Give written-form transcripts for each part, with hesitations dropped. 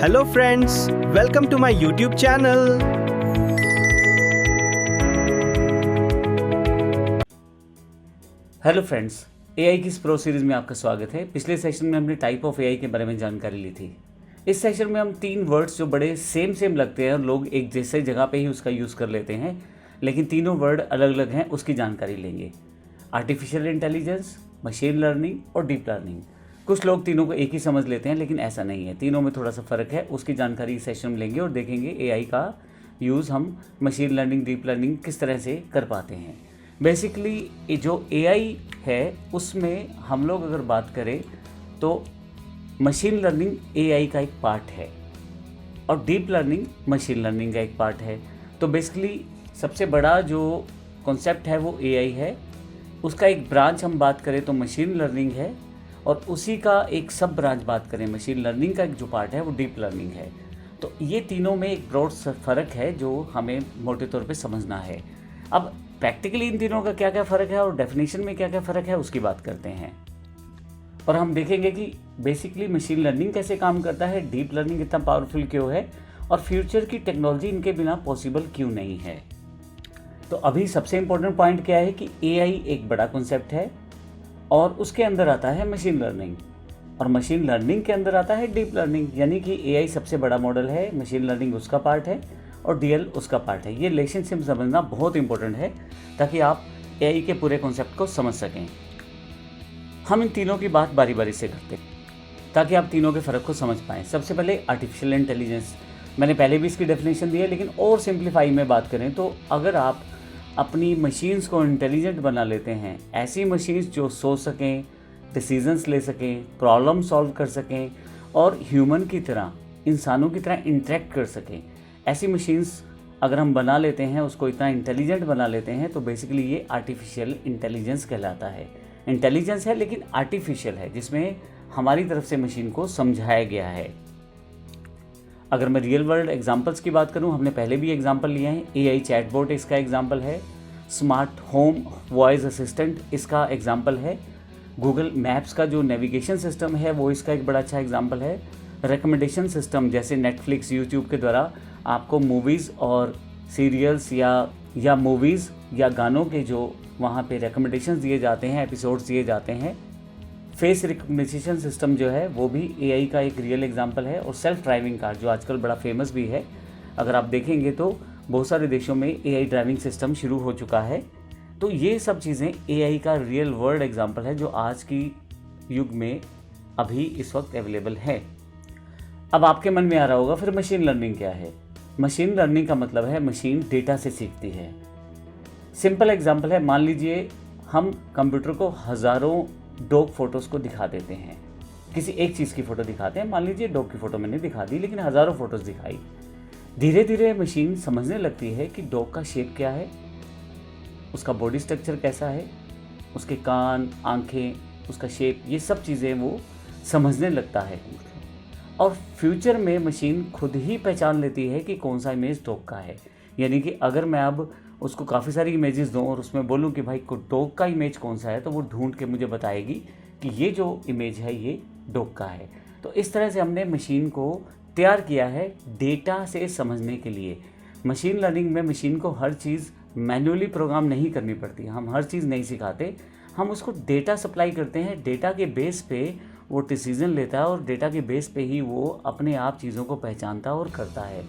Hello friends, welcome to my YouTube channel. Hello friends, AI की इस pro series में आपका स्वागत है। पिछले सेशन में हमने टाइप ऑफ एआई के बारे में जानकारी ली थी। इस सेशन में हम 3 वर्ड्स जो बड़े सेम लगते हैं और लोग एक जैसे जगह पे ही उसका यूज़ कर लेते हैं, लेकिन तीनों वर्ड अलग अलग हैं, उसकी जानकारी लेंगे। आर्टिफिशियल इंटेलिजेंस, मशीन लर्निंग और डीप लर्निंग। कुछ लोग तीनों को एक ही समझ लेते हैं, लेकिन ऐसा नहीं है, तीनों में थोड़ा सा फ़र्क है। उसकी जानकारी इस सेशन में लेंगे और देखेंगे एआई का यूज़ हम मशीन लर्निंग, डीप लर्निंग किस तरह से कर पाते हैं। बेसिकली जो एआई है उसमें हम लोग अगर बात करें तो मशीन लर्निंग एआई का एक पार्ट है और डीप लर्निंग मशीन लर्निंग का एक पार्ट है। तो बेसिकली सबसे बड़ा जो कॉन्सेप्ट है वो एआई है, उसका एक ब्रांच हम बात करें तो मशीन लर्निंग है, और उसी का एक सब ब्रांच बात करें मशीन लर्निंग का एक जो पार्ट है वो डीप लर्निंग है। तो ये तीनों में एक ब्रॉड फ़र्क है जो हमें मोटे तौर पे समझना है। अब प्रैक्टिकली इन तीनों का क्या क्या फ़र्क है और डेफिनेशन में क्या क्या फ़र्क है उसकी बात करते हैं, और हम देखेंगे कि बेसिकली मशीन लर्निंग कैसे काम करता है, डीप लर्निंग इतना पावरफुल क्यों है, और फ्यूचर की टेक्नोलॉजी इनके बिना पॉसिबल क्यों नहीं है। तो अभी सबसे इम्पोर्टेंट पॉइंट क्या है कि एआई एक बड़ा कॉन्सेप्ट है और उसके अंदर आता है मशीन लर्निंग, और मशीन लर्निंग के अंदर आता है डीप लर्निंग। यानी कि एआई सबसे बड़ा मॉडल है, मशीन लर्निंग उसका पार्ट है और डीएल उसका पार्ट है। ये रिलेशनशिप समझना बहुत इंपॉर्टेंट है ताकि आप एआई के पूरे कॉन्सेप्ट को समझ सकें। हम इन तीनों की बात बारी बारी से करते हैं ताकि आप तीनों के फ़र्क को समझ पाएँ। सबसे पहले आर्टिफिशियल इंटेलिजेंस, मैंने पहले भी इसकी डेफिनेशन दी है, लेकिन और सिंप्लीफाई में बात करें तो अगर आप अपनी मशीन्स को इंटेलिजेंट बना लेते हैं, ऐसी मशीन्स जो सोच सकें, डिसीजंस ले सकें, प्रॉब्लम सॉल्व कर सकें और ह्यूमन की तरह, इंसानों की तरह इंटरेक्ट कर सकें, ऐसी मशीन्स अगर हम बना लेते हैं, उसको इतना इंटेलिजेंट बना लेते हैं, तो बेसिकली ये आर्टिफिशियल इंटेलिजेंस कहलाता है। इंटेलिजेंस है लेकिन आर्टिफिशियल है, जिसमें हमारी तरफ से मशीन को समझाया गया है। अगर मैं रियल वर्ल्ड एग्जांपल्स की बात करूं, हमने पहले भी एग्जांपल लिए हैं। एआई चैटबॉट इसका एग्जांपल है, स्मार्ट होम वॉइस असिस्टेंट इसका एग्जांपल है, गूगल मैप्स का जो नेविगेशन सिस्टम है वो इसका एक बड़ा अच्छा एग्जांपल है। रिकमेंडेशन सिस्टम जैसे नेटफ्लिक्स, यूट्यूब के द्वारा आपको मूवीज़ और सीरियल्स या मूवीज़ या गानों के जो वहाँ पे रिकमेंडेशंस दिए जाते हैं, एपिसोड्स दिए जाते हैं। फेस रिकग्निशन सिस्टम जो है वो भी एआई का एक रियल एग्जांपल है। और सेल्फ ड्राइविंग कार जो आजकल बड़ा फेमस भी है, अगर आप देखेंगे तो बहुत सारे देशों में एआई ड्राइविंग सिस्टम शुरू हो चुका है। तो ये सब चीज़ें एआई का रियल वर्ल्ड एग्जांपल है जो आज की युग में अभी इस वक्त अवेलेबल है। अब आपके मन में आ रहा होगा फिर मशीन लर्निंग क्या है। मशीन लर्निंग का मतलब है मशीन डेटा से सीखती है। सिंपल एग्जांपल है, मान लीजिए हम कंप्यूटर को हज़ारों डॉग फोटोज़ को दिखा देते हैं, किसी एक चीज़ की फ़ोटो दिखाते हैं, मान लीजिए डॉग की फ़ोटो मैंने दिखा दी, लेकिन हज़ारों फ़ोटोज़ दिखाई। धीरे धीरे मशीन समझने लगती है कि डॉग का शेप क्या है, उसका बॉडी स्ट्रक्चर कैसा है, उसके कान, आंखें, उसका शेप, ये सब चीज़ें वो समझने लगता है। और फ्यूचर में मशीन खुद ही पहचान लेती है कि कौन सा इमेज डॉग का है। यानी कि अगर मैं अब उसको काफ़ी सारी इमेजेस दूँ और उसमें बोलूँ कि भाई को डॉग का इमेज कौन सा है, तो वो ढूंढ के मुझे बताएगी कि ये जो इमेज है ये डॉग का है। तो इस तरह से हमने मशीन को तैयार किया है डेटा से समझने के लिए। मशीन लर्निंग में मशीन को हर चीज़ मैन्युअली प्रोग्राम नहीं करनी पड़ती, हम हर चीज़ नहीं सिखाते, हम उसको डेटा सप्लाई करते हैं। डेटा के बेस पे वो डिसीज़न लेता है और डेटा के बेस पे ही वो अपने आप चीज़ों को पहचानता और करता है।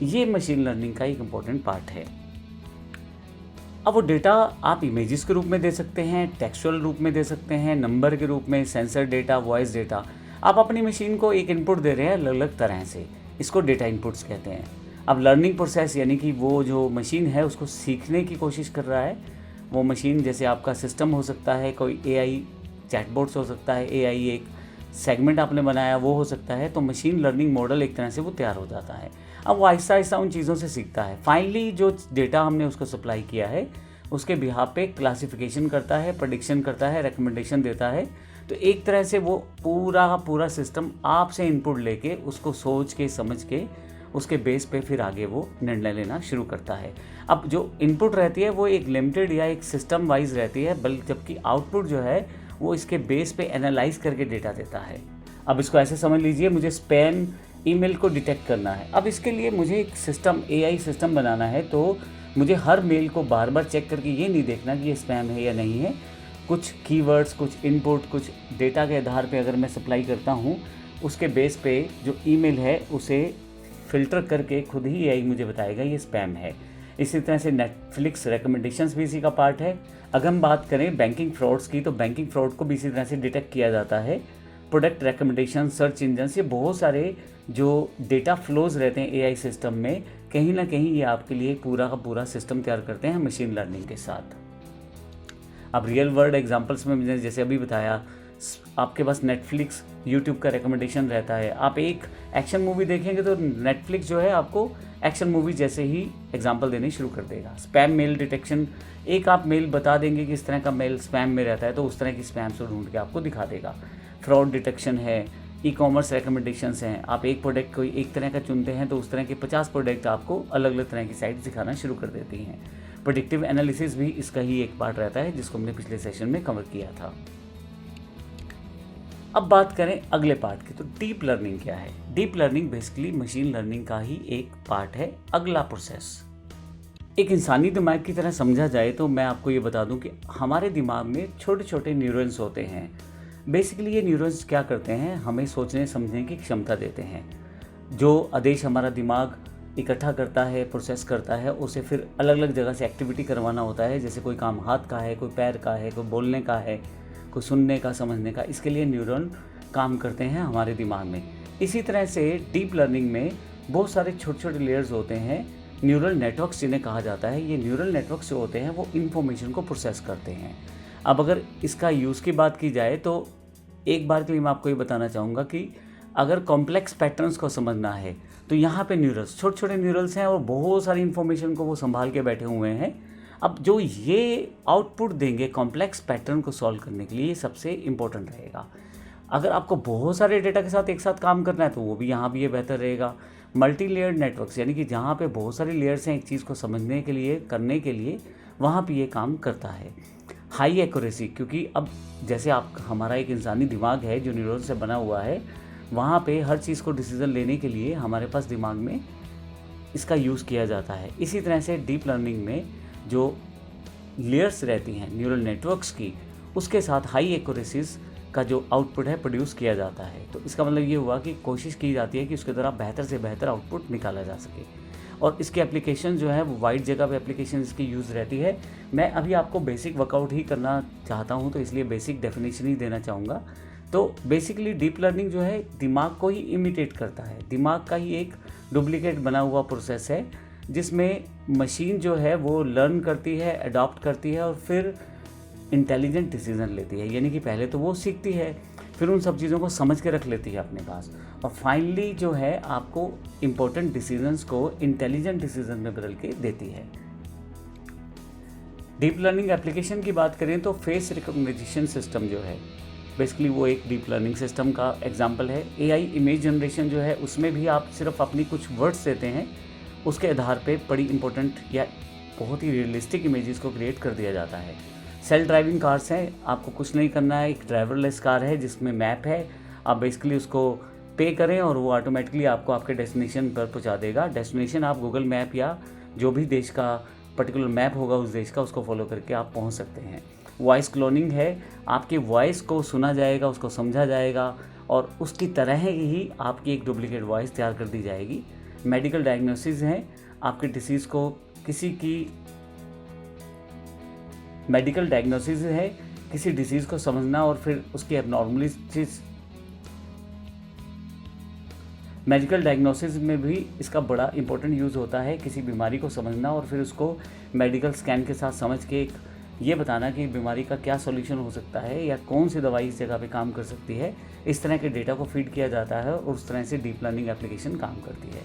ये मशीन लर्निंग का एक इम्पॉर्टेंट पार्ट है। अब वो डेटा आप इमेजेस के रूप में दे सकते हैं, टेक्सचुअल रूप में दे सकते हैं, नंबर के रूप में, सेंसर डेटा, वॉइस डेटा। आप अपनी मशीन को एक इनपुट दे रहे हैं अलग अलग तरह से, इसको डेटा इनपुट्स कहते हैं। अब लर्निंग प्रोसेस यानी कि वो जो मशीन है उसको सीखने की कोशिश कर रहा है। वो मशीन जैसे आपका सिस्टम हो सकता है, कोई एआई चैटबॉट्स हो सकता है, एआई एक सेगमेंट आपने बनाया वो हो सकता है। तो मशीन लर्निंग मॉडल एक तरह से वो तैयार हो जाता है। अब वो आहिस्ता आहिस्ता उन चीज़ों से सीखता है। फाइनली जो डेटा हमने उसको सप्लाई किया है उसके बिहाफ पे क्लासिफिकेशन करता है, प्रेडिक्शन करता है, रिकमेंडेशन देता है। तो एक तरह से वो पूरा सिस्टम आपसे इनपुट लेके उसको सोच के समझ के उसके बेस पे फिर आगे वो निर्णय लेना शुरू करता है। अब जो इनपुट रहती है वो एक लिमिटेड या एक सिस्टम वाइज रहती है, बल्कि जबकि आउटपुट जो है वो इसके बेस पे एनालाइज करके डेटा देता है। अब इसको ऐसे समझ लीजिए, मुझे स्पेन ईमेल को डिटेक्ट करना है। अब इसके लिए मुझे एक सिस्टम, एआई सिस्टम बनाना है, तो मुझे हर मेल को बार बार चेक करके ये नहीं देखना कि ये स्पैम है या नहीं है। कुछ कीवर्ड्स, कुछ इनपुट, कुछ डेटा के आधार पे अगर मैं सप्लाई करता हूँ, उसके बेस पे जो ईमेल है उसे फ़िल्टर करके खुद ही एआई मुझे बताएगा ये स्पैम है। इसी तरह से नेटफ्लिक्स रिकमेंडेशंस भी इसी का पार्ट है। अगर हम बात करें बैंकिंग फ्रॉड्स की, तो बैंकिंग फ्रॉड को भी इसी तरह से डिटेक्ट किया जाता है। प्रोडक्ट रिकमेंडेशन, सर्च इंजन्स, ये बहुत सारे जो डेटा फ्लोज रहते हैं एआई सिस्टम में, कहीं ना कहीं ये आपके लिए पूरा का पूरा सिस्टम तैयार करते हैं मशीन लर्निंग के साथ। अब रियल वर्ल्ड एग्जांपल्स में मैंने जैसे अभी बताया, आपके पास नेटफ्लिक्स, यूट्यूब का रिकमेंडेशन रहता है। आप एक एक्शन मूवी देखेंगे तो नेटफ्लिक्स जो है आपको एक्शन मूवी जैसे ही एग्जांपल देने शुरू कर देगा। स्पैम मेल डिटेक्शन, एक आप मेल बता देंगे कि इस तरह का मेल स्पैम में रहता है तो उस तरह की स्पैम्स को ढूंढ के आपको दिखा देगा। फ्रॉड डिटेक्शन है, ई कॉमर्स रिकमेंडेशंस हैं। आप एक प्रोडक्ट कोई एक तरह का चुनते हैं तो उस तरह के 50 प्रोडक्ट आपको अलग अलग तरह की साइट्स दिखाना शुरू कर देती हैं। प्रेडिक्टिव एनालिसिस भी इसका ही एक पार्ट रहता है, जिसको हमने पिछले सेशन में कवर किया था। अब बात करें अगले पार्ट की, तो डीप लर्निंग क्या है। Deep learning basically machine learning का ही एक पार्ट है, अगला प्रोसेस। एक इंसानी दिमाग की तरह समझा जाए तो मैं आपको ये बता दूं कि हमारे दिमाग में छोटे छोटे न्यूरॉन्स होते हैं। बेसिकली ये न्यूरॉन्स क्या करते हैं, हमें सोचने समझने की क्षमता देते हैं। जो आदेश हमारा दिमाग इकट्ठा करता है, प्रोसेस करता है, उसे फिर अलग अलग जगह से एक्टिविटी करवाना होता है। जैसे कोई काम हाथ का है, कोई पैर का है, कोई बोलने का है, कोई सुनने का, समझने का, इसके लिए न्यूरॉन काम करते हैं हमारे दिमाग में। इसी तरह से डीप लर्निंग में बहुत सारे छोटे छोटे लेयर्स होते हैं, न्यूरल नेटवर्क्स जिन्हें कहा जाता है। ये न्यूरल नेटवर्क्स जो होते हैं वो इन्फॉर्मेशन को प्रोसेस करते हैं। अब अगर इसका यूज़ की बात की जाए तो एक बार के लिए मैं आपको ये बताना चाहूँगा कि अगर कॉम्प्लेक्स पैटर्न्स को समझना है तो यहाँ पे न्यूरल्स, छोटे छोटे न्यूरल्स हैं और बहुत सारी इन्फॉर्मेशन को वो संभाल के बैठे हुए हैं। अब जो ये आउटपुट देंगे कॉम्प्लेक्स पैटर्न को सॉल्व करने के लिए, ये सबसे इम्पोर्टेंट रहेगा। अगर आपको बहुत सारे डेटा के साथ एक साथ काम करना है तो वो भी यहाँ भी ये बेहतर रहेगा। मल्टी लेयर्ड नेटवर्क्स, यानी कि जहाँ पे बहुत सारी लेयर्स हैं एक चीज़ को समझने के लिए, करने के लिए, वहाँ पे ये काम करता है। हाई एक्यूरेसी, क्योंकि अब जैसे आप, हमारा एक इंसानी दिमाग है जो न्यूरॉन से बना हुआ है, वहाँ पे हर चीज़ को डिसीजन लेने के लिए हमारे पास दिमाग में इसका यूज़ किया जाता है। इसी तरह से डीप लर्निंग में जो लेयर्स रहती हैं न्यूरल नेटवर्क्स की, उसके साथ हाई एक्यूरेसीज का जो आउटपुट है प्रोड्यूस किया जाता है। तो इसका मतलब ये हुआ कि कोशिश की जाती है कि उसके द्वारा बेहतर से बेहतर आउटपुट निकाला जा सके। और इसकी एप्लीकेशन जो है वो वाइड जगह पे एप्लीकेशन इसकी यूज़ रहती है। मैं अभी आपको बेसिक वर्कआउट ही करना चाहता हूँ, तो इसलिए बेसिक डेफिनेशन ही देना चाहूँगा। तो बेसिकली डीप लर्निंग जो है दिमाग को ही इमिटेट करता है, दिमाग का ही एक डुप्लीकेट बना हुआ प्रोसेस है, जिसमें मशीन जो है वो लर्न करती है, अडॉप्ट करती है और फिर इंटेलिजेंट डिसीजन लेती है। यानी कि पहले तो वो सीखती है, फिर उन सब चीज़ों को समझ के रख लेती है अपने पास, और फाइनली जो है आपको इम्पोर्टेंट डिसीजंस को इंटेलिजेंट डिसीजन में बदल के देती है। डीप लर्निंग एप्लीकेशन की बात करें तो फेस रिकॉग्निशन सिस्टम जो है बेसिकली वो एक डीप लर्निंग सिस्टम का एग्जांपल है। एआई इमेज जनरेशन जो है उसमें भी आप सिर्फ अपनी कुछ वर्ड्स देते हैं, उसके आधार पे बड़ी इंपॉर्टेंट या बहुत ही रियलिस्टिक इमेजेस को क्रिएट कर दिया जाता है। सेल्फ ड्राइविंग कार्स हैं, आपको कुछ नहीं करना है, एक ड्राइवरलेस कार है जिसमें मैप है, आप बेसिकली उसको पे करें और वो ऑटोमेटिकली आपको आपके डेस्टिनेशन पर पहुंचा देगा। डेस्टिनेशन आप गूगल मैप या जो भी देश का पर्टिकुलर मैप होगा उस देश का, उसको फॉलो करके आप पहुंच सकते हैं। वॉइस क्लोनिंग है, आपकी वॉइस को सुना जाएगा, उसको समझा जाएगा और उसकी तरह ही आपकी एक डुप्लीकेट वॉइस तैयार कर दी जाएगी। मेडिकल डायग्नोसिस हैं, आपके डिसीज़ को किसी की मेडिकल डायग्नोसिस है, किसी डिसीज़ को समझना और फिर उसकी एबनॉर्मलिटीज। मेडिकल डायग्नोसिस में भी इसका बड़ा इंपॉर्टेंट यूज़ होता है, किसी बीमारी को समझना और फिर उसको मेडिकल स्कैन के साथ समझ के ये बताना कि बीमारी का क्या सॉल्यूशन हो सकता है या कौन सी दवाई इस जगह पे काम कर सकती है। इस तरह के डेटा को फीड किया जाता है और उस तरह से डीप लर्निंग एप्लीकेशन काम करती है।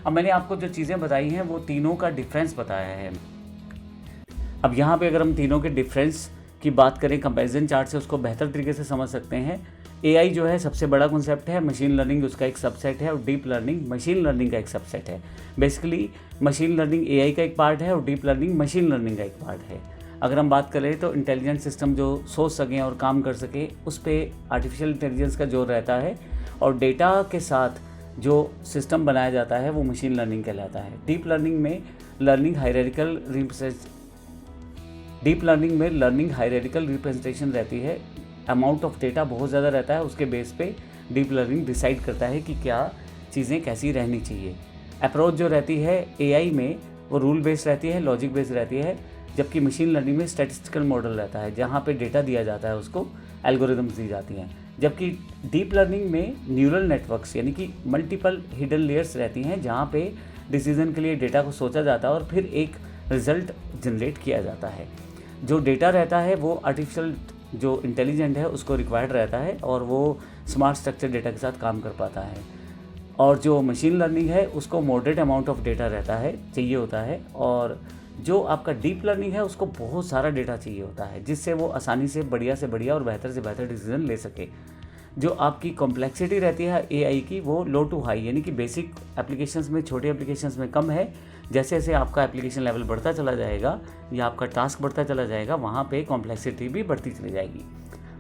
अब मैंने आपको जो चीज़ें बताई हैं वो तीनों का डिफरेंस बताया है। अब यहाँ पे अगर हम तीनों के डिफरेंस की बात करें कंपैरिजन चार्ट से, उसको बेहतर तरीके से समझ सकते हैं। एआई जो है सबसे बड़ा कॉन्सेप्ट है, मशीन लर्निंग उसका एक सबसेट है और डीप लर्निंग मशीन लर्निंग का एक सबसेट है। बेसिकली मशीन लर्निंग एआई का एक पार्ट है और डीप लर्निंग मशीन लर्निंग का एक पार्ट है। अगर हम बात करें तो इंटेलिजेंट सिस्टम जो सोच सकें और काम कर सके, उस पर आर्टिफिशियल इंटेलिजेंस का जोर रहता है और डेटा के साथ जो सिस्टम बनाया जाता है वो मशीन लर्निंग कहलाता है। डीप लर्निंग में लर्निंग हायरार्किकल रिप्रेजेंटेशन रहती है। अमाउंट ऑफ डेटा बहुत ज़्यादा रहता है, उसके बेस पे डीप लर्निंग डिसाइड करता है कि क्या चीज़ें कैसी रहनी चाहिए। अप्रोच जो रहती है एआई में वो रूल बेस्ड रहती है, लॉजिक बेस्ड रहती है, जबकि मशीन लर्निंग में स्टैटिस्टिकल मॉडल रहता है जहाँ पे डेटा दिया जाता है, उसको एल्गोरिदम्स दी जाती हैं। जबकि डीप लर्निंग में न्यूरल नेटवर्क्स यानी कि मल्टीपल हिडन लेयर्स रहती हैं जहाँ पे डिसीजन के लिए डेटा को सोचा जाता है और फिर एक रिजल्ट जनरेट किया जाता है। जो डेटा रहता है वो आर्टिफिशियल जो इंटेलिजेंट है उसको रिक्वायर्ड रहता है और वो स्मार्ट स्ट्रक्चर डेटा के साथ काम कर पाता है। और जो मशीन लर्निंग है उसको मॉडरेट अमाउंट ऑफ डेटा रहता है, चाहिए होता है, और जो आपका डीप लर्निंग है उसको बहुत सारा डेटा चाहिए होता है जिससे वो आसानी से बढ़िया और बेहतर से बेहतर डिसीजन ले सके। जो आपकी कॉम्प्लेक्सिटी रहती है एआई की वो लो टू हाई यानी कि बेसिक एप्लीकेशंस में, छोटे एप्लीकेशंस में कम है। जैसे जैसे आपका एप्लीकेशन लेवल बढ़ता चला जाएगा या आपका टास्क बढ़ता चला जाएगा, वहाँ पे कॉम्प्लेक्सिटी भी बढ़ती चली जाएगी।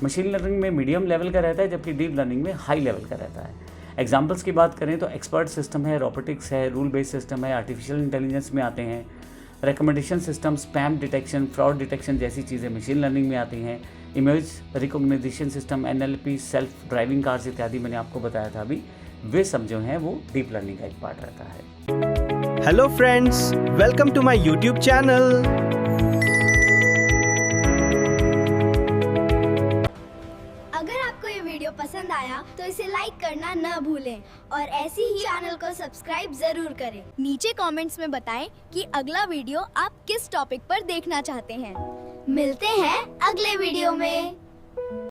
मशीन लर्निंग में मीडियम लेवल का रहता है जबकि डीप लर्निंग में हाई लेवल का रहता है। एग्जाम्पल्स की बात करें तो एक्सपर्ट सिस्टम है, रोबोटिक्स है, रूल बेस्ड सिस्टम है, आर्टिफिशियल इंटेलिजेंस में आते हैं, recommendation system, spam detection, fraud detection जैसी चीज़ें मशीन लर्निंग में आती हैं। Image recognition system, NLP, self driving cars इत्यादि मैंने आपको बताया था अभी, वे सब जो हैं वो डीप लर्निंग का एक पार्ट रहता है। Hello friends, welcome to my YouTube channel. अगर आपको ये वीडियो पसंद आया तो इसे लाइक करना न भूलें और ऐसे ही चैनल को सब्सक्राइब जरूर करें। नीचे कमेंट्स में बताएं कि अगला वीडियो आप किस टॉपिक पर देखना चाहते हैं। मिलते हैं अगले वीडियो में।